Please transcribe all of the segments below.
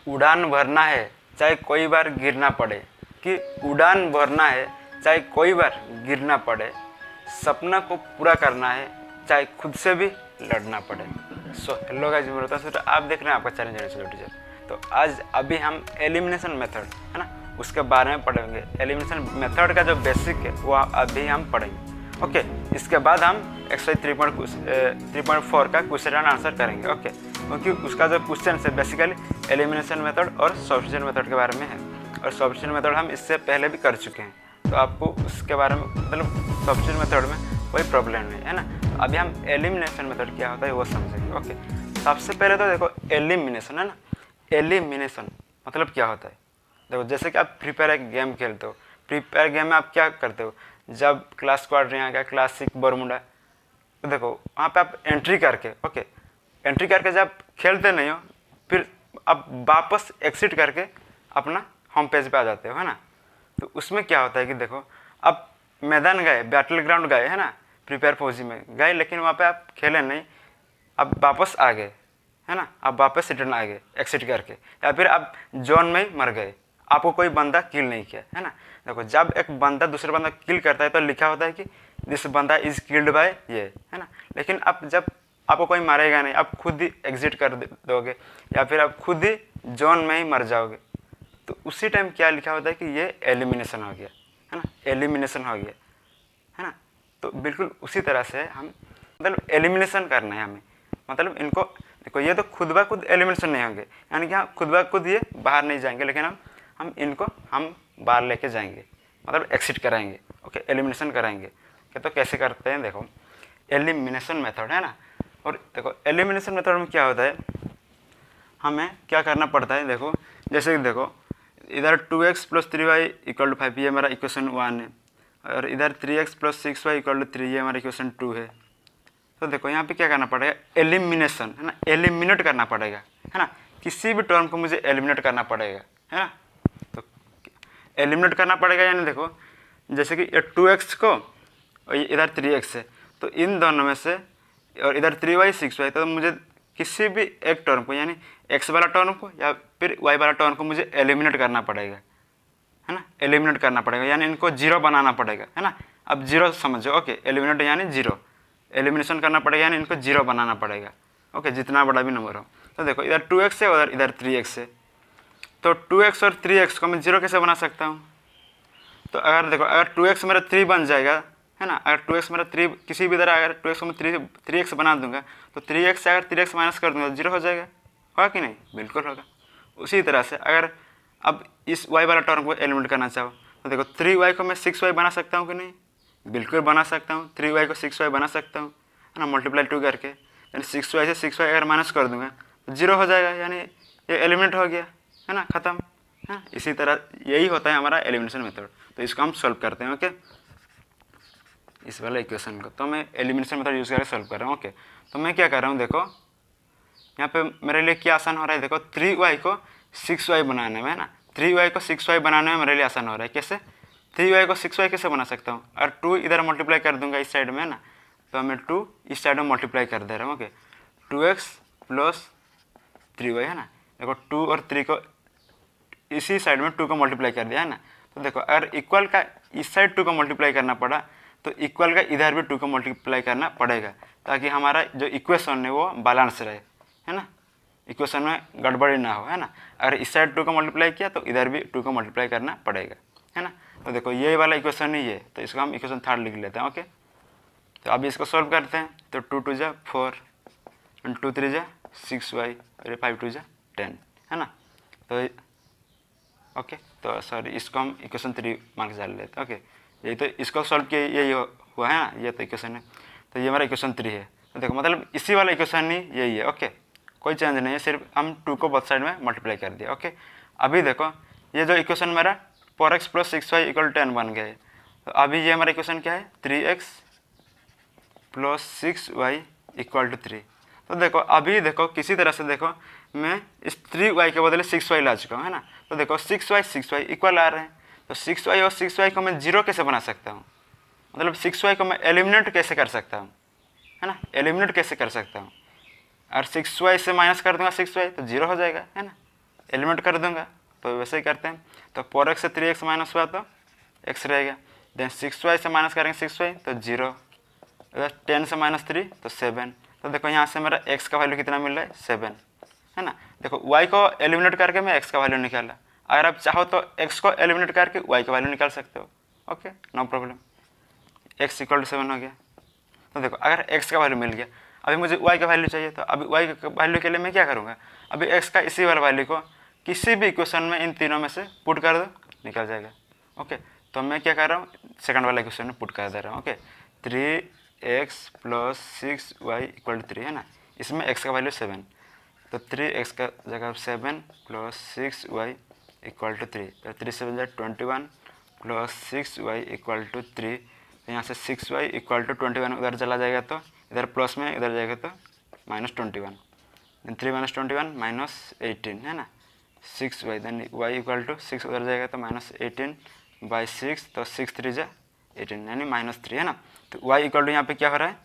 उड़ान भरना है चाहे कोई बार गिरना पड़े, कि उड़ान भरना है चाहे कोई बार गिरना पड़े, सपना को पूरा करना है चाहे खुद से भी लड़ना पड़े। सो हेलो गाइस, मैं रोहतास तो आप देख रहे हैं आपका चैनल जेनेरेशन टीचर। तो आज अभी हम एलिमिनेशन मेथड है ना उसके बारे में पढ़ेंगे। एलिमिनेशन मेथड का जो बेसिक है वो अभी हम पढ़ेंगे। ओके, इसके बाद हम एक्सरसाइज 3.4 का क्वेश्चन एंड आंसर करेंगे। ओके, क्योंकि उसका जो क्वेश्चन है बेसिकली एलिमिनेशन मेथड और सब्स्टिट्यूशन मेथड के बारे में है, और सब्स्टिट्यूशन मेथड हम इससे पहले भी कर चुके हैं, तो आपको उसके बारे में मतलब सब्स्टिट्यूशन मेथड में कोई प्रॉब्लम नहीं है ना। तो अभी हम एलिमिनेशन मेथड क्या होता है वो समझेंगे। ओके, सबसे पहले तो देखो एलिमिनेशन है ना, एलिमिनेशन मतलब क्या होता है। देखो जैसे कि आप फ्री फायर एक गेम खेलते हो, फ्री फायर गेम में आप क्या करते हो, जब क्लास स्क्वाड यहाँ का क्लासिक बरमुडा, तो देखो वहाँ पे आप एंट्री करके एंट्री करके जब खेलते नहीं हो, फिर आप वापस एग्जिट करके अपना होम पेज पे आ जाते हो है ना। तो उसमें क्या होता है कि देखो आप मैदान गए, बैटल ग्राउंड गए है ना, फ्री फायर फौजी में गए, लेकिन वहाँ पे आप खेले नहीं, आप वापस आ गए है ना, आप वापस रिटर्न आ गए एग्जिट करके, या फिर आप जोन में ही मर गए, आपको कोई बंदा किल नहीं किया है ना। देखो जब एक बंदा दूसरा बंदा किल करता है तो लिखा होता है कि दिस बंदा इज किल्ड बाय ये है ना, लेकिन आप जब आपको कोई मारेगा नहीं, आप खुद ही एग्जिट कर दोगे या फिर आप खुद ही जोन में ही मर जाओगे, तो उसी टाइम क्या लिखा होता है कि ये एलिमिनेशन हो गया है ना, एलिमिनेशन हो गया है ना। तो बिल्कुल उसी तरह से हम मतलब एलिमिनेशन करना है हमें, मतलब इनको देखो ये तो खुद ब खुद एलिमिनेशन नहीं होंगे, यानी कि हाँ खुद ब खुद ये बाहर नहीं जाएंगे, लेकिन हम इनको बाहर लेके जाएंगे, मतलब एक्सिट कराएंगे। ओके, एलिमिनेशन कराएंगे। तो कैसे करते हैं, देखो एलिमिनेशन मेथड है ना, और देखो एलिमिनेशन मेथड में क्या होता है, हमें क्या करना पड़ता है। देखो जैसे कि देखो इधर 2x + 3y = 5 ये हमारा इक्वेशन 1 है, और इधर 3x + 6y = 3 ये हमारा इक्वेशन 2 है। तो देखो यहाँ पे क्या करना पड़ेगा, एलिमिनेशन है ना, एलिमिनेट करना पड़ेगा है ना, किसी भी टर्म को मुझे एलिमिनेट करना पड़ेगा है ना। तो एलिमिनेट करना पड़ेगा, यानी देखो जैसे कि 2x को और इधर 3x है, तो इन दोनों में से, और इधर 3y 6y, तो मुझे किसी भी एक टर्म को, यानी x वाला टर्म को या फिर y वाला टर्म को मुझे एलिमिनेट करना पड़ेगा है ना, एलिमिनेट करना पड़ेगा, यानी इनको जीरो बनाना पड़ेगा है ना। अब जीरो समझो, ओके, एलिमिनेट यानी जीरो, एलिमिनेशन करना पड़ेगा यानी इनको जीरो बनाना पड़ेगा। ओके, जितना बड़ा भी नंबर हो। तो देखो इधर 2x है और इधर 3x है, तो 2x और 3x को मैं जीरो कैसे बना सकता हूँ। तो अगर देखो अगर 2x मेरा 3 बन जाएगा है ना, अगर 2x मेरा 3 किसी भी तरह अगर 2x को मैं 3x बना दूंगा, तो 3x से अगर 3x माइनस कर दूंगा तो जीरो हो जाएगा, होगा कि नहीं, बिल्कुल होगा। उसी तरह से अगर अब इस y वाला टर्म को एलिमिनेट करना चाहो, तो देखो 3y को मैं 6y बना सकता हूँ कि नहीं, बिल्कुल बना सकता हूँ। 3y को 6y बना सकता हूँ है ना, मल्टीप्लाई 2 करके, यानी 6y से 6y अगर माइनस कर दूंगा तो जीरो हो जाएगा, यानी ये एलिमिनेट हो गया है ना, ख़त्म है। इसी तरह यही होता है हमारा एलिमिनेशन मेथड। तो इसको हम सॉल्व करते हैं। ओके, इस वाला इक्वेशन को तो मैं एलिमिनेशन मेथड यूज़ करके सॉल्व कर रहा हूँ। ओके, तो मैं क्या कर रहा हूँ, देखो यहाँ पे मेरे लिए क्या आसान हो रहा है, देखो 3y को 6y बनाने में है ना, 3y को 6y बनाने में मेरे लिए आसान हो रहा है। कैसे, 3y को 6y कैसे बना सकता हूँ, और 2 इधर मल्टीप्लाई कर दूंगा इस साइड में है ना, तो मैं 2 इस साइड में मल्टीप्लाई कर दे रहा हूँ। ओके, 2x + 3y है ना, देखो 2 और 3 को इसी साइड में 2 को मल्टीप्लाई कर दिया है ना। तो देखो अगर इक्वल का इस साइड 2 को मल्टीप्लाई करना पड़ा, तो इक्वल का इधर भी 2 को मल्टीप्लाई करना पड़ेगा, ताकि हमारा जो इक्वेशन है वो बैलेंस रहे है ना, इक्वेशन में गड़बड़ी ना हो है ना। अगर इस साइड 2 को मल्टीप्लाई किया तो इधर भी 2 को मल्टीप्लाई करना पड़ेगा है ना। तो देखो ये वाला इक्वेशन ही है, तो इसको हम इक्वेशन 3 लिख लेते हैं। ओके, तो अभी इसको सॉल्व करते हैं। तो 2 × 2 = 4 और 2 × 3 = 6y और 5 × 2 = 10 है ना। तो ओके, तो सॉरी इसको हम इक्वेशन 3 मार्क्स डाल लेते हैं। ओके, यही तो इसको सॉल्व किया यही हुआ है ना, ये तो इक्वेशन है, तो ये हमारा इक्वेशन 3 है। तो देखो मतलब इसी वाला इक्वेशन ही यही है। ओके, कोई चेंज नहीं है, सिर्फ हम 2 को बोथ साइड में मल्टीप्लाई कर दिया। ओके, अभी देखो ये जो इक्वेशन मेरा 4x + 6y = 10 बन गया है, तो अभी ये हमारा इक्वेशन क्या है, 3x + 6y = 3। तो देखो अभी देखो किसी तरह से देखो मैं इस 3y के बदले 6y ला चुका हूँ है ना। तो देखो 6y इक्वल आ रहे हैं, तो 6y और 6y को मैं जीरो कैसे बना सकता हूँ, मतलब 6y को मैं एलिमिनेट कैसे कर सकता हूँ है ना, एलिमिनेट कैसे कर सकता हूँ। और 6y से माइनस कर दूंगा 6y तो जीरो हो जाएगा है ना। एलिमिनेट कर दूंगा, तो वैसे ही करते हैं। तो 4x से 3x माइनस हुआ तो x रहेगा। देन 6y से माइनस करेंगे 6y तो 0, 10 से माइनस 3 तो 7। तो देखो यहाँ से मेरा x का वैल्यू कितना मिल रहा है 7, है ना। देखो y को एलिमिनेट करके मैं x का वैल्यू निकाला, अगर आप चाहो तो x को एलिमिनेट करके y का वैल्यू निकाल सकते हो। Okay, no problem. x equal to 7 हो गया। तो देखो अगर x का वैल्यू मिल गया, अभी मुझे y का वैल्यू चाहिए, तो अभी y का वैल्यू के लिए मैं क्या करूँगा, अभी x का इसी वाला वैल्यू को किसी भी इक्वेशन में इन तीनों में से पुट कर दो, निकल जाएगा। ओके, तो मैं क्या कर रहा हूँ, सेकंड वाला इक्वेशन में पुट कर दे रहा हूँ। Okay, 3x plus 6y equal to 3, है ना। इसमें x का वैल्यू 7, तो 3x का जगह 7 प्लस 6y इक्वल टू 3, तो 3 7 21 प्लस 6y इक्वल टू 3। तो यहाँ से 6y इक्वल टू 21 उधर चला जाएगा तो इधर प्लस में, इधर जाएगा तो माइनस 21, देन 3 माइनस 21 माइनस 18, है ना। 6y then y equal to 6 उधर जाएगा तो माइनस 18 बाई 6, तो 6 3 जा 18 यानी माइनस 3, है ना। तो y इक्वल टू यहाँ पे क्या हो रहा है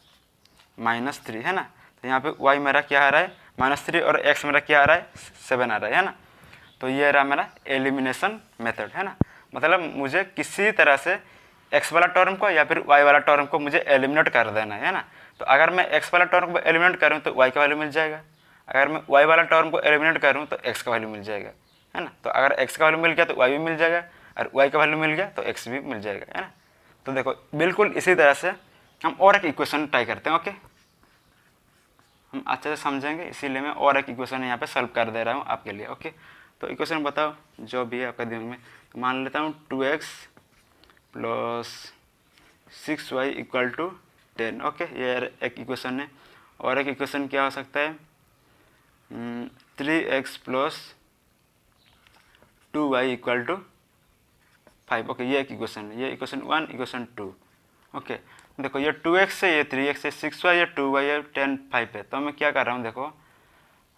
-3, है ना। तो यहाँ पे y मेरा क्या आ रहा है -3 और x मेरा क्या आ रहा है 7 आ रहा है ना। तो ये रहा मेरा एलिमिनेशन मेथड, है ना। मतलब मुझे किसी तरह से x वाला टर्म को या फिर y वाला टर्म को मुझे एलिमिनेट कर देना है ना। तो अगर मैं x वाला टर्म को एलिमिनेट करूँ तो y का वैल्यू मिल जाएगा, अगर मैं y वाला टर्म को एलिमिनेट करूँ तो x का वैल्यू मिल जाएगा, है ना। तो अगर x का वैल्यू मिल गया तो y भी मिल जाएगा, और y का वैल्यू मिल गया तो x भी मिल जाएगा, है ना। तो देखो बिल्कुल इसी तरह से हम और एक इक्वेशन ट्राई करते हैं। ओके, हम अच्छे से समझेंगे, इसीलिए मैं और एक इक्वेशन यहाँ पे सॉल्व कर दे रहा हूँ आपके लिए। ओके, तो इक्वेशन बताओ जो भी है आपका दिमाग में। तो मान लेता हूँ 2x plus 6y equal to 10। Okay, ये एक इक्वेशन है। और एक इक्वेशन क्या हो सकता है 3x plus 2y equal to 5। Okay, ये एक इक्वेशन है, ये इक्वेशन 1 इक्वेशन 2। ओके, देखो ये 2x है, ये 3x है, 6y है, 2y है, 10 5 है। तो मैं क्या कर रहा हूँ देखो,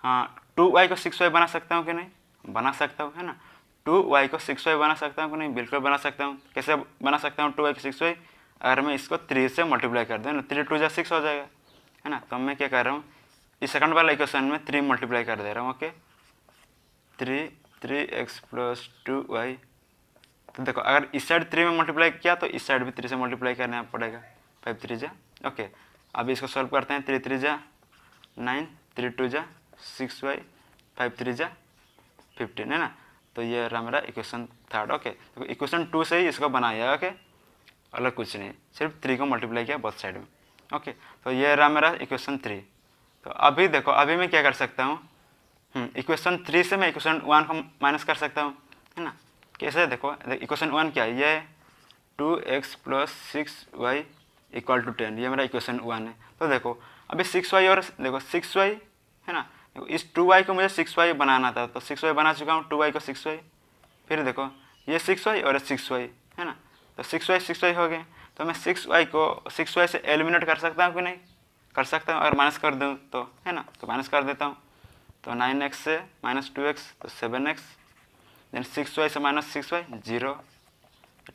हाँ 2y को 6y बना सकता हूँ कि नहीं, बना सकता हूँ, है ना। 2y को 6y बना सकता हूँ कि नहीं, बिल्कुल बना सकता हूँ। कैसे बना सकता हूँ 2y को 6y, अगर मैं इसको 3 से मल्टीप्लाई कर दूँ ना, 3 2 6 हो जाएगा, है ना। तो मैं क्या कर रहा हूँ, इस सेकंड वाला इक्वेशन में 3 मल्टीप्लाई कर दे रहा हूँ। Okay, 3x plus 2y। तो देखो अगर इस साइड 3 में मल्टीप्लाई किया तो इस साइड भी 3 से मल्टीप्लाई करना पड़ेगा, 5 3 जा। ओके, अब इसको सॉल्व करते हैं, 3 3 जा 9, 3 2 जा 6y, 5 3 जा 15, है ना। तो ये रहा मेरा इक्वेशन थर्ड। ओके, तो इक्वेशन 2 से ही इसको बनाया। ओके, अलग कुछ नहीं, सिर्फ 3 को मल्टीप्लाई किया बोथ साइड में। ओके, तो ये रहा मेरा इक्वेशन 3। तो अभी देखो, अभी मैं क्या कर सकता हूँ, इक्वेशन 3 से मैं इक्वेशन 1 को माइनस कर सकता हूँ, है ना। कैसे देखो, इक्वेशन 1 क्या है, ये 2x plus 6y equal to 10, ये मेरा इक्वेशन 1 है। तो देखो अभी 6y और देखो 6y, है ना। देखो इस 2y को मुझे 6y बनाना था, तो 6y बना चुका हूँ, 2y को 6y। फिर देखो ये 6y और 6y, है ना। तो 6y 6y हो गए। तो मैं 6y को 6y से एलिमिनेट कर सकता हूँ कि नहीं, कर सकता हूँ। अगर माइनस कर दूँ तो, है ना, तो माइनस कर देता हूँ। तो 9x से माइनस 2x तो 7x, देन 6y से माइनस 6y 0,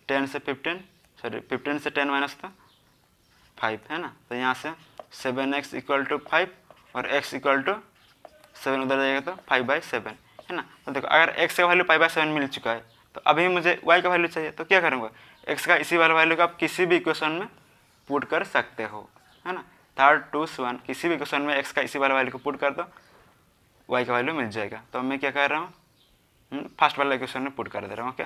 10 से 15, सॉरी 15 से 10 माइनस तो 5, है ना। तो यहाँ से 7x इक्वल टू 5 और x इक्वल टू 7 उधर जाएगा तो 5/7, है ना। तो देखो अगर x का वैल्यू 5/7 मिल चुका है, तो अभी मुझे y का वैल्यू चाहिए, तो क्या करूँगा, x का इसी वाला वैल्यू को आप किसी भी इक्वेशन में पुट कर सकते हो, है ना। 3 2 1 किसी भी इक्वेशन में x का इसी वाला वैल्यू को पुट कर दो, y का वैल्यू मिल जाएगा। तो मैं क्या कर रहा हूँ, फर्स्ट वाला इक्वेशन में पुट कर दे रहा हूँ। Okay,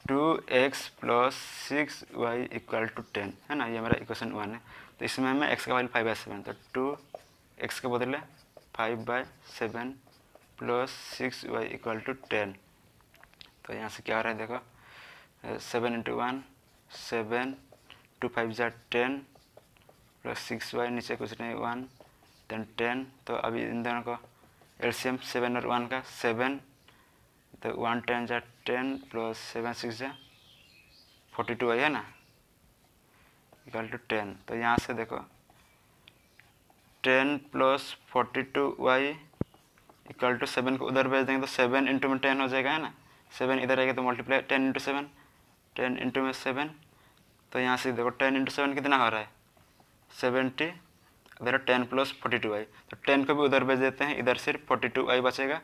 2x plus 6y equal to 10, है ना, ये मेरा इक्वेशन 1 है। तो इसमें मैं x का वैल्यू 5/7, तो 2x के बदले 5/7 प्लस 6y इक्वल टू 10। तो यहाँ से क्या आ रहा है देखो, 7 × 1 7, 2 5 जा 10 प्लस 6y, नीचे कुछ नहीं 1, देन 10। तो अभी इन दोनों को एलसीएम 7 और 1 का 7, तो 1 10 जा 10 प्लस 7 6 जा 42y, है ना, इक्वल टू 10। तो यहाँ से देखो 10 प्लस 42y इक्वल टू 7 को उधर भेज देंगे तो 7 इंटू में 10 हो जाएगा, है ना। 7 इधर आएगा तो मल्टीप्लाई 10 इंटू 7, 10 इंटू में 7। तो यहाँ से देखो 10 इंटू 7 कितना हो रहा है 70, इधर 10 प्लस 42y, तो 10 को भी उधर भेज देते हैं, इधर सिर्फ 42y बचेगा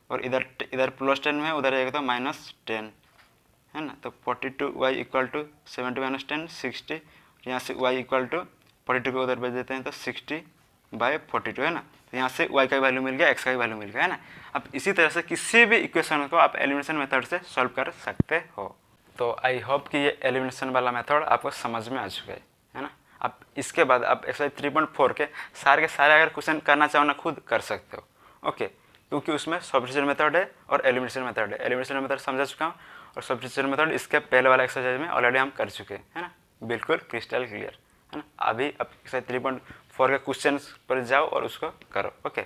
और इधर इधर +10 में उधर जाएगा तो -10 है ना। तो 42y इक्वल टू 70 - 10 60, यहाँ से y इक्वल टू 42 को उधर भेज देते हैं तो 60/42 है ना। तो यहाँ से y का वैल्यू मिल गया, x का वैल्यू मिल गया है ना। अब इसी तरह से किसी भी इक्वेशन को आप एलिमिनेशन मेथड से सॉल्व कर सकते हो। तो आई होप कि ये एलिमिनेशन वाला मेथड आपको समझ में आ चुका है ना। अब इसके बाद आप एक्सरसाइज 3.4 के सारे अगर क्वेश्चन करना चाहो ना खुद कर सकते हो, ओके। क्योंकि उसमें सब्स्टिट्यूशन मेथड है और एलिमिनेशन मेथड है। एलिमिनेशन मेथड समझा चुका हूँ और सब्स्टिट्यूशन मेथड इसके पहले वाला एक्सरसाइज में ऑलरेडी हम कर चुके हैं, है ना, बिल्कुल क्रिस्टल क्लियर है ना। अभी अब एक्सरसाइज 3.4 के क्वेश्चन पर जाओ और उसको करो, ओके।